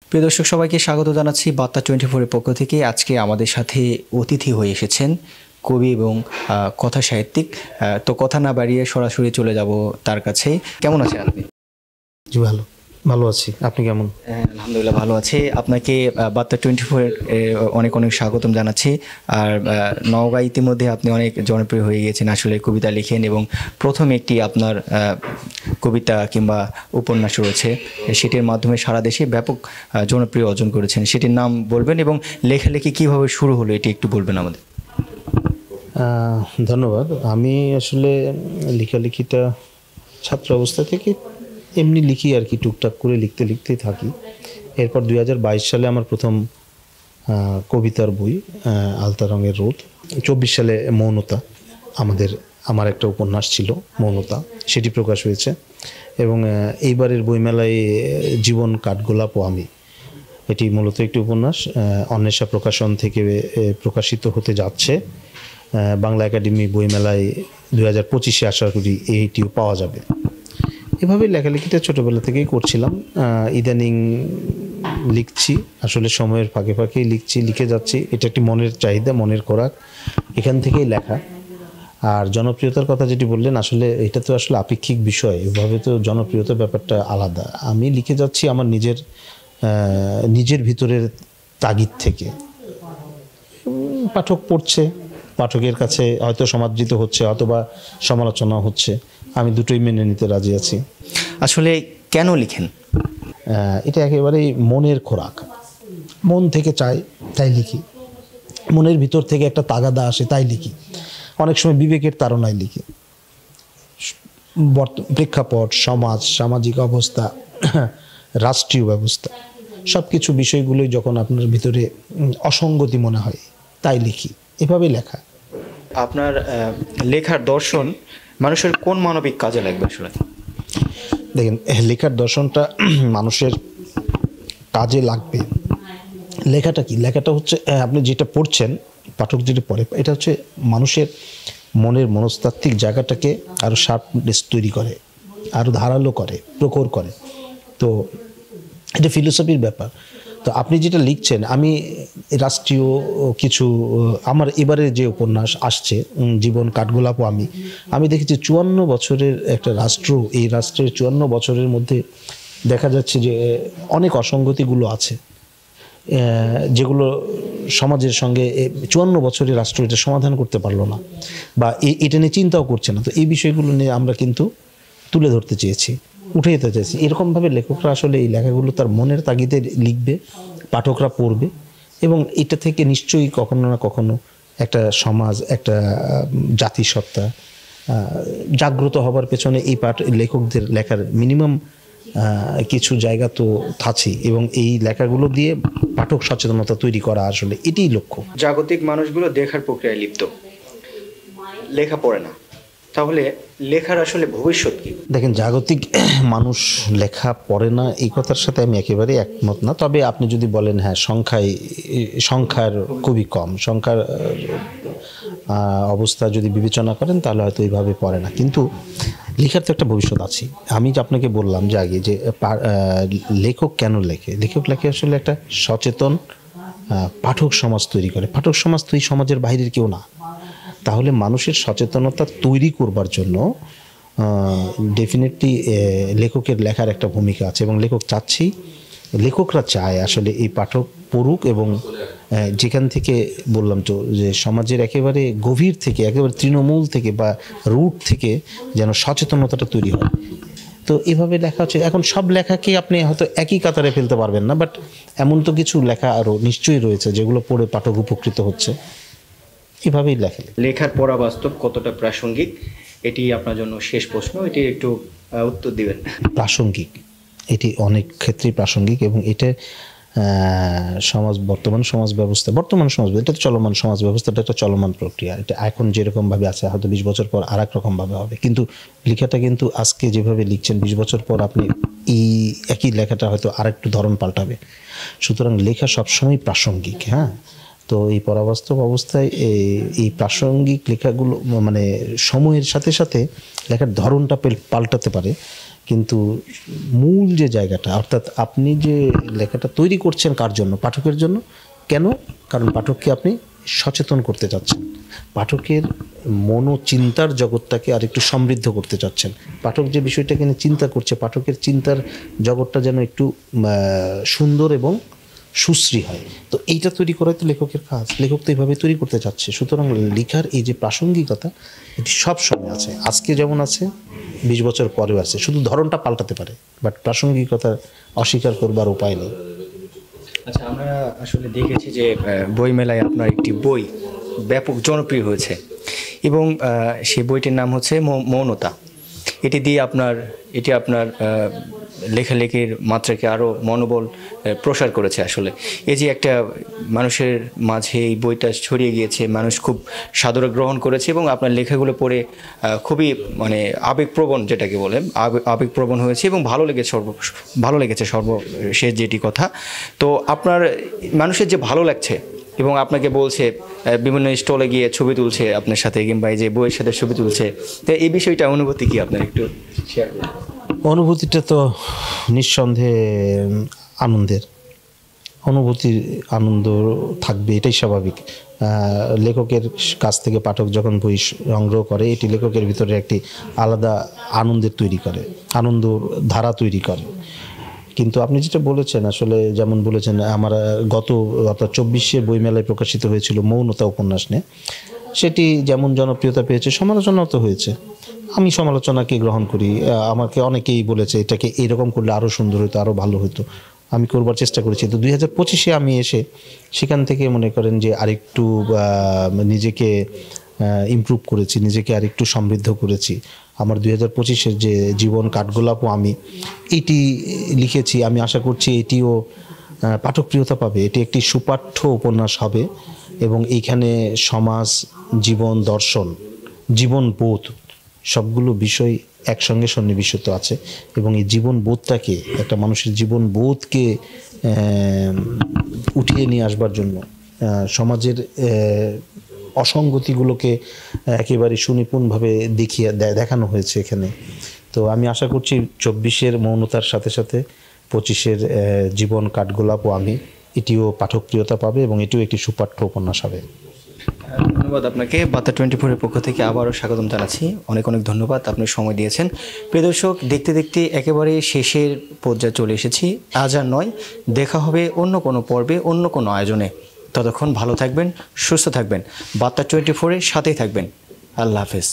প্রিয় দর্শক সবাইকে স্বাগত জানাচ্ছি বার্তা 24 এর পক্ষ থেকে। আজকে আমাদের সাথে অতিথি হয়ে এসেছেন কবি এবং কথা সাহিত্যিক। তো কথা না বাড়িয়ে সরাসরি চলে যাব তার কাছে। কেমন আছেন আপনি? জি ভালো আছি। আপনি কেমন? আলহামদুলিল্লাহ ভালো আছি। আপনাকে বার্তা 24 এর অনেক অনেক স্বাগতম জানাচ্ছি। আর নওগাঁ ইতিমধ্যে আপনি অনেক জনপ্রিয় হয়ে গিয়েছেন, আসলে কবিতা লিখেন এবং প্রথম একটি আপনার কবিতা কিংবা উপন্যাস রয়েছে, সেটির মাধ্যমে সারা দেশে ব্যাপক জনপ্রিয় অর্জন করেছেন। সেটির নাম বলবেন এবং লেখালেখি কীভাবে শুরু হলো এটি একটু বলবেন আমাদের। ধন্যবাদ। আমি আসলে লেখালেখিটা ছাত্র অবস্থা থেকে এমনি লিখি আর কি, টুকটাক করে লিখতেই থাকি। এরপর 2022 সালে আমার প্রথম কবিতার বই আলতা রঙের রোদ, 24 সালে মৌনতা, আমার একটা উপন্যাস ছিল মৌনতা, সেটি প্রকাশ হয়েছে। এবং এইবারের বইমেলায় জীবন কাঠগোলাপ ও আমি, এটি মূলত একটি উপন্যাস অন্বেষা প্রকাশন থেকে প্রকাশিত হতে যাচ্ছে। বাংলা একাডেমি বইমেলায় 2025-এ আশা করি এইটিও পাওয়া যাবে। এভাবে লেখালেখিটা ছোটোবেলা থেকেই করছিলাম। ইদানিং লিখছি, আসলে সময়ের ফাঁকে ফাঁকেই লিখে যাচ্ছি। এটা একটি মনের চাহিদা, মনের খোরাক, এখান থেকেই লেখা। আর জনপ্রিয়তার কথা যেটি বললেন, আসলে এটা তো আসলে আপেক্ষিক বিষয়, এভাবে তো জনপ্রিয়তার ব্যাপারটা আলাদা। আমি লিখে যাচ্ছি আমার নিজের ভিতরের তাগিদ থেকে। পাঠক পড়ছে, পাঠকের কাছে হয়তো সমাদৃত হচ্ছে অথবা সমালোচনা হচ্ছে, আমি দুটোই মেনে নিতে রাজি আছি। আসলে কেন লিখেন? এটা একেবারেই মনের খোরাক, মন থেকে চাই তাই লিখি, মনের ভিতর থেকে একটা তাগাদা আসে তাই লিখি। অনেক সময় বিবেকের তাড়নায় লিখি। প্রেক্ষাপট, সমাজ, সামাজিক অবস্থা, রাষ্ট্রীয় ব্যবস্থা, সব কিছু বিষয়গুলোই যখন আপনার ভিতরে অসঙ্গতি মনে হয় তাই লিখি। এভাবেই লেখা। আপনার লেখার দর্শন মানুষের কোন মানবিক কাজে লাগবে? আসলে দেখেন, লেখার দর্শনটা মানুষের কাজে লাগবে। লেখাটা কি? লেখাটা হচ্ছে আপনি যেটা পড়ছেন, পাঠক যেটা পড়ে, এটা হচ্ছে মানুষের মনের মনস্তাত্ত্বিক জায়গাটাকে আরও শার্পনেস তৈরি করে, আরও ধারালো করে, প্রখর করে। তো এটা ফিলোসফির ব্যাপার। তো আপনি যেটা লিখছেন, আমি রাষ্ট্রীয় কিছু, আমার এবারে যে উপন্যাস আসছে জীবন কাঠগোলাপ ও আমি দেখেছি 54 বছরের একটা রাষ্ট্র, এই রাষ্ট্রের 54 বছরের মধ্যে দেখা যাচ্ছে যে অনেক অসঙ্গতিগুলো আছে, যেগুলো সমাজের সঙ্গে 54 বছরের রাষ্ট্র এটা সমাধান করতে পারলো না, বা এটা নিয়ে চিন্তাও করছে না। তো এই বিষয়গুলো নিয়ে আমরা কিন্তু তুলে ধরতে চেয়েছি, উঠে যেতে চাইছি। এরকমভাবে লেখকরা আসলে এই লেখাগুলো তার মনের তাগিদে লিখবে, পাঠকরা পড়বে, এবং এটা থেকে নিশ্চয়ই কখনো না কখনো একটা সমাজ, একটা জাতিসত্তা জাগ্রত হবার পেছনে এই লেখকদের লেখার মিনিমাম কিছু জায়গা তো থাকছেই, এবং এই লেখাগুলো দিয়ে পাঠক সচেতনতা তৈরি করা আসলে এটাই লক্ষ্য। জাগতিক মানুষগুলো দেখার প্রক্রিয়ায় লিপ্ত, লেখা পড়ে না, তাহলে লেখার আসলে ভবিষ্যৎ কি? দেখেন, জাগতিক মানুষ লেখা পড়ে না এই কথার সাথে আমি একেবারে একমত না। তবে আপনি যদি বলেন হ্যাঁ, সংখ্যার খুবই কম, সংখ্যার অবস্থা যদি বিবেচনা করেন তাহলে হয়তো এইভাবে পড়ে না, কিন্তু লেখার তো একটা ভবিষ্যৎ আছে। আমি যে আপনাকে বললাম যে আগে, যে লেখক কেন লেখে, লেখক লেখে আসলে একটা সচেতন পাঠক সমাজ তৈরি করে। পাঠক সমাজ তো এই সমাজের বাইরের কেউ না। তাহলে মানুষের সচেতনতা তৈরি করবার জন্য ডেফিনেটলি লেখকের লেখার একটা ভূমিকা আছে, এবং লেখকরা চায় আসলে এই পাঠক পড়ুক, এবং যেখান থেকে বললাম তো যে সমাজের একেবারে গভীর থেকে, একেবারে তৃণমূল থেকে বা রুট থেকে যেন সচেতনতাটা তৈরি হয়। তো এভাবে লেখা হচ্ছে। এখন সব লেখাকে আপনি হয়তো একই কাতারে ফেলতে পারবেন না, বাট এমন তো কিছু লেখা আরও নিশ্চয়ই রয়েছে যেগুলো পড়ে পাঠক উপকৃত হচ্ছে। এভাবেই লেখার পড়া বাস্তব কতটা প্রাসঙ্গিক, এটি আপনার জন্য শেষ প্রশ্ন, এটি একটু উত্তর দিবেন। প্রাসঙ্গিক, এটি অনেক ক্ষেত্রেই প্রাসঙ্গিক, এবং এটা বর্তমান সমাজ ব্যবস্থা, এটা চলমান সমাজ ব্যবস্থাটা একটা চলমান প্রক্রিয়া। এটা এখন যেরকমভাবে আছে হয়তো 20 বছর পর আর এক রকমভাবে হবে, কিন্তু লেখাটা কিন্তু আজকে যেভাবে লিখছেন 20 বছর পর আপনি এই একই লেখাটা হয়তো আরেকটু ধরন পাল্টাবে। সুতরাং লেখা সবসময় প্রাসঙ্গিক। হ্যাঁ, তো এই পরাবাস্তব অবস্থায় এই প্রাসঙ্গিক লেখাগুলো মানে সময়ের সাথে সাথে লেখার ধরনটা পাল্টাতে পারে, কিন্তু মূল যে জায়গাটা, অর্থাৎ আপনি যে লেখাটা তৈরি করছেন কার জন্য? পাঠকের জন্য। কেন? কারণ পাঠককে আপনি সচেতন করতে চাচ্ছেন, পাঠকের মনোচিন্তার জগৎটাকে আরেকটু সমৃদ্ধ করতে চাচ্ছেন। পাঠক যে বিষয়টাকে নিয়ে চিন্তা করছে, পাঠকের চিন্তার জগৎটা যেন একটু সুন্দর এবং সুশ্রী হয়। তো এইটা তৈরি করাই তো লেখকের কাজ, লেখক তো এইভাবে তৈরি করতে চাচ্ছে। সুতরাং লেখার এই যে প্রাসঙ্গিকতা, এটি সব সময় আছে, আজকে যেমন আছে 20 বছর পরেও আছে, শুধু ধরনটা পাল্টাতে পারে, বাট প্রাসঙ্গিকতা অস্বীকার করবার উপায় নেই। আচ্ছা, আমরা আসলে দেখেছি যে বইমেলায় আপনার একটি বই ব্যাপক জনপ্রিয় হয়েছে এবং সেই বইটির নাম হচ্ছে মৌনতা। এটি আপনার লেখালেখির মাত্রাকে আরও মনোবল প্রসার করেছে। আসলে এই যে একটা মানুষের মাঝে এই বইটা ছড়িয়ে গিয়েছে, মানুষ খুব সাদরে গ্রহণ করেছে এবং আপনার লেখাগুলো পড়ে খুবই মানে আবেগপ্রবণ, যেটাকে বলে আবেগপ্রবণ হয়েছে এবং ভালো লেগেছে সর্বশেষ যেটি কথা। তো আপনার মানুষের যে ভালো লাগছে এবং আপনাকে বলছে, বিভিন্ন স্টলে গিয়ে ছবি তুলছে আপনার সাথে, কিংবা এই যে বইয়ের সাথে ছবি তুলছে, তো এই বিষয়টা অনুভূতি কি আপনার একটু শেয়ার করুন। অনুভূতিটা তো নিঃসন্দেহে আনন্দের, আনন্দ থাকবে, এটাই স্বাভাবিক। লেখকের কাছ থেকে পাঠক যখন বই সংগ্রহ করে, এটি লেখকের ভিতরে একটি আলাদা আনন্দের তৈরি করে, আনন্দ ধারা তৈরি করে। কিন্তু আপনি যেটা বলেছেন, আসলে যেমন বলেছেন, আমার অর্থাৎ 24শে বইমেলায় প্রকাশিত হয়েছিল মৌনতা উপন্যাস নিয়ে, সেটি যেমন জনপ্রিয়তা পেয়েছে, সমালোচনাও তো হয়েছে। আমি সমালোচনাকে গ্রহণ করি। আমাকে অনেকেই বলেছে এটাকে এরকম করলে আরও সুন্দর হতো, আরও ভালো হতো, আমি করবার চেষ্টা করেছি। তো 2025-এ আমি এসে সেখান থেকে মনে করেন যে আরেকটু নিজেকে ইমপ্রুভ করেছি, নিজেকে আরেকটু সমৃদ্ধ করেছি। আমার 2025-এর যে জীবন কাঠগোলাপ ও আমি, এটি লিখেছি, আমি আশা করছি এটিও পাঠকপ্রিয়তা পাবে। এটি একটি সুপাঠ্য উপন্যাস হবে এবং এইখানে সমাজ, জীবন দর্শন, জীবনবোধ সবগুলো বিষয় একসঙ্গে সন্নিবেশিত আছে এবং এই জীবনবোধটাকে, একটা মানুষের জীবনবোধকে উঠিয়ে নিয়ে আসবার জন্য সমাজের অসঙ্গতিগুলোকে একেবারে সুনিপুণভাবে দেখানো হয়েছে এখানে। তো আমি আশা করছি 24-এর মৌনতার সাথে সাথে 25-এর জীবন কাঠগোলাপ ও আমি, এটিও পাঠকপ্রিয়তা পাবে এবং এটিও একটি সুপাঠ্য উপন্যাস হবে। ধন্যবাদ আপনাকে। বার্তা 24-এর পক্ষ থেকে আবারও স্বাগতম জানাচ্ছি। অনেক ধন্যবাদ, আপনি সময় দিয়েছেন। প্রিয় দর্শক, দেখতে দেখতে একেবারে শেষের পর্যায়ে চলে এসেছি। আজ আর নয়, দেখা হবে অন্য কোনো পর্বে, অন্য কোনো আয়োজনে। ততক্ষণ ভালো থাকবেন, সুস্থ থাকবেন, বার্তা 24-এর সাথেই থাকবেন। আল্লাহ হাফেজ।